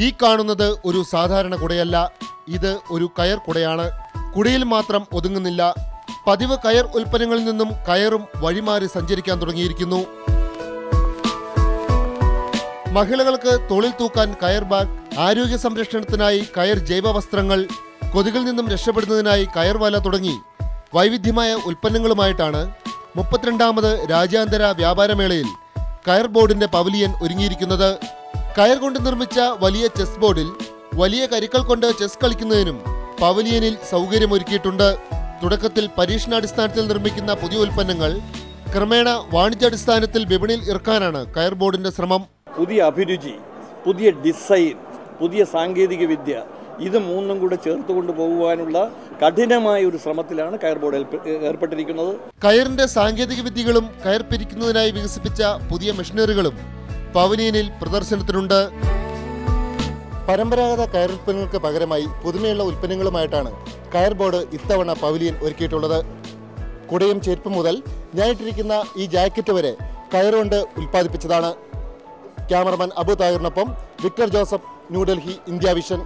ഈ കാണുന്നത് ഒരു സാധാരണ കുടയല്ല, ഇത് ഒരു കയർ കുടയാണ്. കുടയിൽ മാത്രം ഒതുങ്ങുന്നില്ല. പതിവ് കയർ ഉൽപ്പന്നങ്ങളിൽ നിന്നും കയറും വഴിമാറി സഞ്ചരിക്കാൻ തുടങ്ങിയിരിക്കുന്നു. മഹിളകൾക്ക് തോളിൽ തൂക്കാൻ കയർ ബാഗ്, ആരോഗ്യ സംരക്ഷണത്തിനായി കയർ ജൈവ വസ്ത്രങ്ങൾ, കൊതുകിൽ നിന്നും രക്ഷപ്പെടുന്നതിനായി കയർ വല തുടങ്ങി വൈവിധ്യമായ ഉൽപ്പന്നങ്ങളുമായിട്ടാണ് 32ാമത് രാജ്യാന്തര വ്യാപാരമേളയിൽ കയർ ബോർഡിന്റെ പവലിയൻ ഒരുങ്ങിയിരിക്കുന്നത്. കയർ കൊണ്ട് നിർമ്മിച്ച വലിയ ചെസ് ബോർഡിൽ വലിയ കരുക്കൾ കൊണ്ട് ചെസ് കളിക്കുന്നതിനും പവലിയനിൽ സൗകര്യമൊരുക്കിയിട്ടുണ്ട്. തുടക്കത്തിൽ പരീക്ഷണാടിസ്ഥാനത്തിൽ നിർമ്മിക്കുന്ന പുതിയ ഉൽപ്പന്നങ്ങൾ ക്രമേണ വാണിജ്യാടിസ്ഥാനത്തിൽ വിപണിയിൽ ഇറക്കാനാണ് കയർ ബോർഡിന്റെ ശ്രമം. പുതിയ അഭിരുചി, പുതിയ ഡിസൈൻ, പുതിയ സാങ്കേതിക വിദ്യ, ഇത് മൂന്നും കൂടെ ചേർത്ത് കൊണ്ടുപോകുവാനുള്ള കഠിനമായ ഒരു ശ്രമത്തിലാണ് കയർ ബോർഡ് ഏർപ്പെട്ടിരിക്കുന്നത്. കയറിന്റെ സാങ്കേതിക വിദ്യകളും കയർ പിരിക്കുന്നതിനായി വികസിപ്പിച്ച പുതിയ മെഷീനറികളും പവലിയനിൽ പ്രദർശനത്തിനുണ്ട്. പരമ്പരാഗത കയർ ഉൽപ്പന്നങ്ങൾക്ക് പകരമായി പുതുമയുള്ള ഉൽപ്പന്നങ്ങളുമായിട്ടാണ് കയർ ബോർഡ് ഇത്തവണ പവലിയൻ ഒരുക്കിയിട്ടുള്ളത്. കുടയും ചെരുപ്പ് മുതൽ ഞാനിട്ടിരിക്കുന്ന ഈ ജാക്കറ്റ് വരെ കയറുകൊണ്ട് ഉൽപ്പാദിപ്പിച്ചതാണ്. ക്യാമറമാൻ അബു താഹിറിനൊപ്പം വിക്ടർ ജോസഫ്, ന്യൂഡൽഹി, ഇന്ത്യ വിഷൻ.